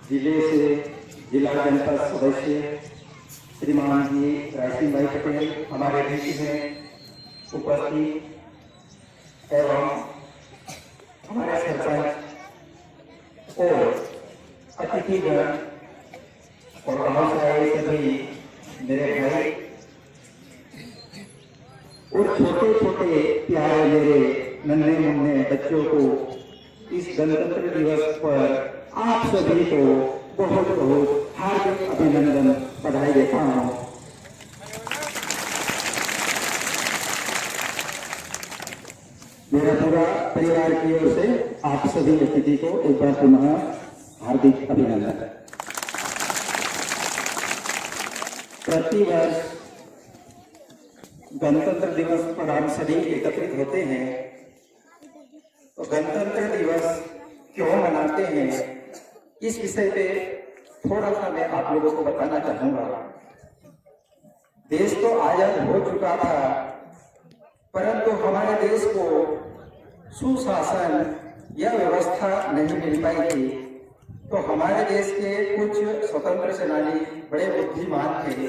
जिले से जिला जनपद सदस्य श्रीमान जी रायसिंह भाई पटेल हमारे बीच में उपस्थित एवं हमारे सरपंच और अतिथिगण और गाँव से आए सभी मेरे भाई और छोटे छोटे प्यारे मेरे नन्हे मुन्ने बच्चों को इस गणतंत्र दिवस पर आप सभी को बहुत बहुत हार्दिक अभिनंदन बधाई देता हूँ। मेरा पूरा परिवार की ओर से आप सभी अतिथि को एक बार पुनः हार्दिक अभिनंदन। प्रतिवर्ष गणतंत्र दिवस पर हम सभी एकत्रित होते हैं, तो गणतंत्र दिवस क्यों मनाते हैं इस विषय पे थोड़ा सा मैं आप लोगों को बताना चाहूंगा। देश तो आजाद हो चुका था, परंतु हमारे देश को सुशासन या व्यवस्था नहीं मिल पाई थी। तो हमारे देश के कुछ स्वतंत्र सेनानी बड़े बुद्धिमान थे,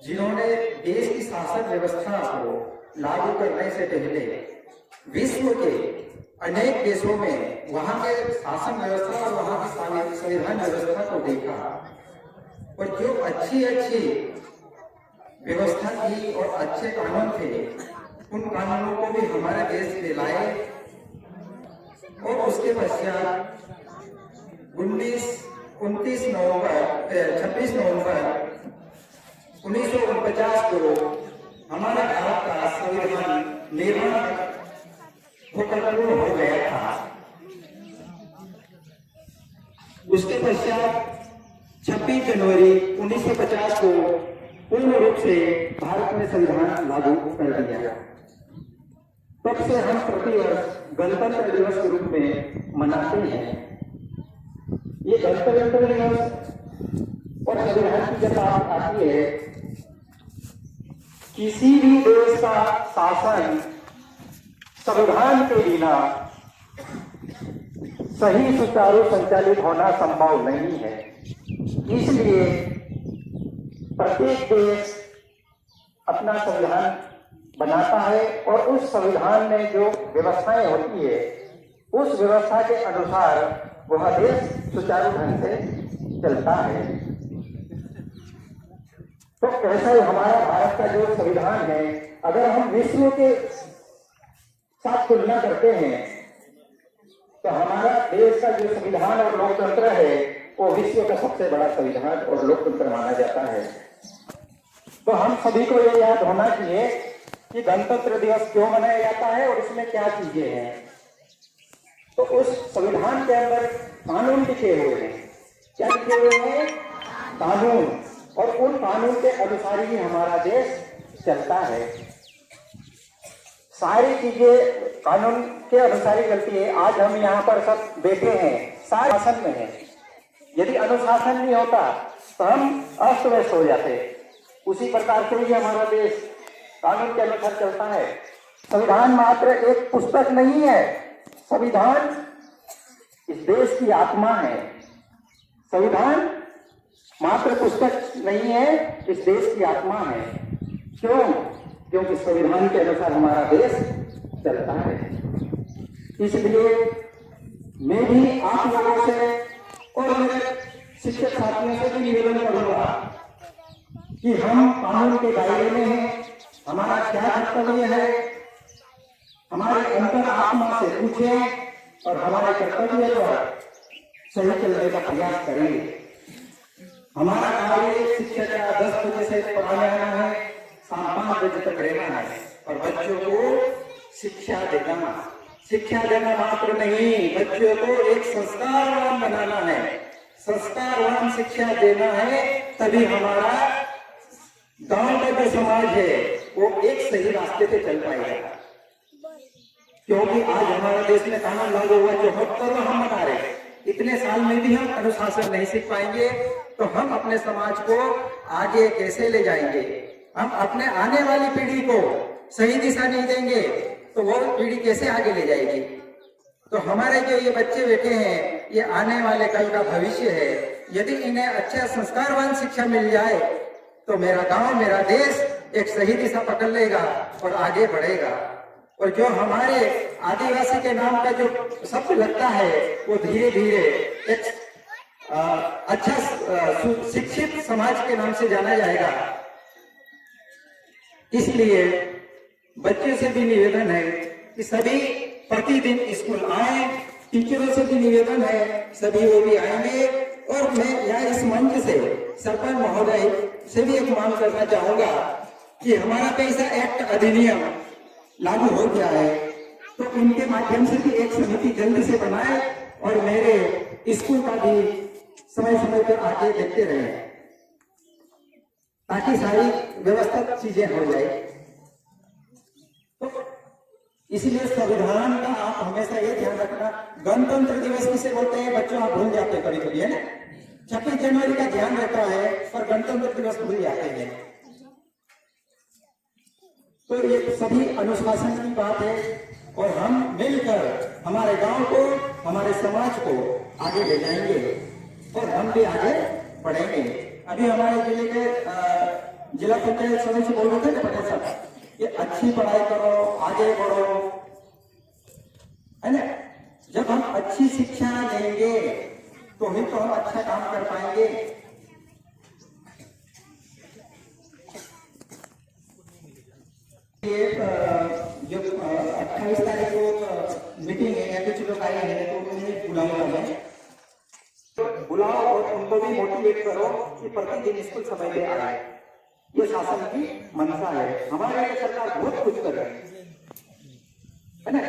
जिन्होंने देश की शासन व्यवस्था को लागू करने से पहले विश्व के अनेक देशों में वहां के शासन व्यवस्था और वहां की संविधान व्यवस्था को देखा और जो अच्छी व्यवस्था थी और अच्छे कानून थे, उन कानूनों को भी हमारे देश में लाए और उसके पश्चात 26 नवंबर 1949 को हमारे भारत का संविधान निर्माण होकर पूर्ण हो गया था। उसके पश्चात 26 जनवरी 1950 को पूर्ण रूप से भारत में संविधान लागू कर दिया। तब से हम प्रतिवर्ष गणतंत्र दिवस के रूप में मनाते हैं। ये गणतंत्र दिवस और संविधान की जब बात आती है, किसी भी देश का शासन संविधान के बिना सही सुचारू संचालित होना संभव नहीं है। इसलिए प्रत्येक देश अपना संविधान बनाता है और उस संविधान में जो व्यवस्थाएं होती है, उस व्यवस्था के अनुसार वह देश सुचारू ढंग से चलता है। तो ऐसा ही हमारा भारत का जो संविधान है, अगर हम विश्व के साथ तुलना करते हैं तो हमारा देश का जो संविधान और लोकतंत्र है वो विश्व का सबसे बड़ा संविधान और लोकतंत्र माना जाता है। तो हम सभी को ये याद होना चाहिए कि गणतंत्र दिवस क्यों मनाया जाता है और इसमें क्या चीजें हैं। तो उस संविधान के अंदर कानून लिखे हुए हैं। क्या लिखे हुए हैं? कानून। और उन कानून के अनुसार ही हमारा देश चलता है। सारी चीजें कानून के अनुसार ही चलती है। आज हम यहाँ पर सब बैठे हैं, सारे शासन में है। यदि अनुशासन नहीं होता तो हम अस्त व्यस्त हो जाते। उसी प्रकार से ही हमारा देश कानून के अनुसार चलता है। संविधान मात्र एक पुस्तक नहीं है, संविधान इस देश की आत्मा है। संविधान मात्र पुस्तक नहीं है, इस देश की आत्मा है। क्यों? क्योंकि संविधान के अनुसार हमारा देश चलता है। इसलिए मैं भी आप लोगों से और मेरे शिक्षक साथियों से भी निवेदन करूंगा कि हम कानून के दायरे में हैं। हमारा क्या कर्तव्य है, हमारे अंतर आत्मा से पूछें और हमारे कर्तव्य पर सही चलने का प्रयास करेंगे। हमारा कार्य शिक्षा का 10 बजे से पढ़ाने आना है, शाम 5 बजे तक रहना है और बच्चों को शिक्षा देना। शिक्षा देना मात्र नहीं, बच्चों को एक संस्कारवान बनाना है। संस्कारवान शिक्षा देना है, तभी हमारा गांव का जो समाज है वो एक सही रास्ते पे चल पाएगा। क्योंकि आज हमारे देश में कानून लागू हुआ, जो पर्व हम मना रहे हैं, इतने साल में भी हम अनुशासन नहीं सीख पाएंगे तो हम अपने समाज को आगे कैसे ले जाएंगे? हम अपने आने वाली पीढ़ी को सही दिशा नहीं देंगे तो वो पीढ़ी कैसे आगे ले जाएगी? तो हमारे जो ये बच्चे बैठे हैं ये आने वाले कल का भविष्य है। यदि इन्हें अच्छा संस्कारवान शिक्षा मिल जाए तो मेरा गांव, मेरा देश एक सही दिशा पकड़ लेगा और आगे बढ़ेगा। और जो हमारे आदिवासी के नाम का जो शब्द लगता है वो धीरे धीरे एक अच्छा शिक्षित समाज के नाम से जाना जाएगा। इसलिए बच्चों से भी निवेदन है कि सभी प्रतिदिन स्कूल आए। टीचरों से भी निवेदन है सभी वो भी आएंगे। और मैं यहाँ इस मंच से सरपंच महोदय से भी एक मांग करना चाहूंगा कि हमारा पैसा एक्ट अधिनियम लागू हो गया है तो इनके माध्यम से भी एक समिति जल्द से बनाए और मेरे स्कूल का भी समय समय पर आके देखते रहे ताकि सारी व्यवस्थित चीजें हो जाए। तो इसलिए संविधान का आप हमेशा ये ध्यान रखना। गणतंत्र दिवस किसे बोलते हैं बच्चों, आप भूल जाते हैं कभी कभी, है ना। 26 जनवरी का ध्यान रहता है पर गणतंत्र दिवस भूल जाते हैं। तो ये सभी अनुशासन की बात है और हम मिलकर हमारे गांव को, हमारे समाज को आगे ले जाएंगे और हम भी आगे बढ़ेंगे। अभी हमारे जिले के जिला पंचायत सदस्य बोल रहे थे ना पटेल साहब, ये अच्छी पढ़ाई करो, आगे बढ़ो, है ना। जब हम अच्छी शिक्षा लेंगे तो ही तो हम अच्छा काम कर पाएंगे। ये जो 28 तारीख को मीटिंग है या कुछ लोग आए हैं तो उन्हें बुलाऊंगा मैं, बुलाओ और उनको भी मोटिवेट करो कि प्रतिदिन स्कूल समय पे आए। ये शासन की मंशा है। हमारे लिए सरकार बहुत कुछ कर रही है ना।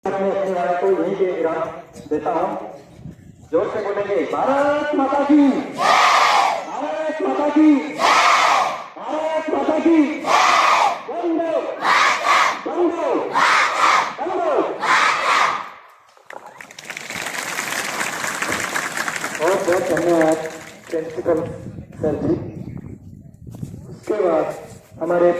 मैं अपने वाले को यही के विराम देता हूँ। जोर से बोलेंगे भारत माता की, भारत माता की, भारत माता की। बंदो बंदो बंदो। बहुत बहुत धन्यवाद प्रिंसिपल सर जी। उसके बाद हमारे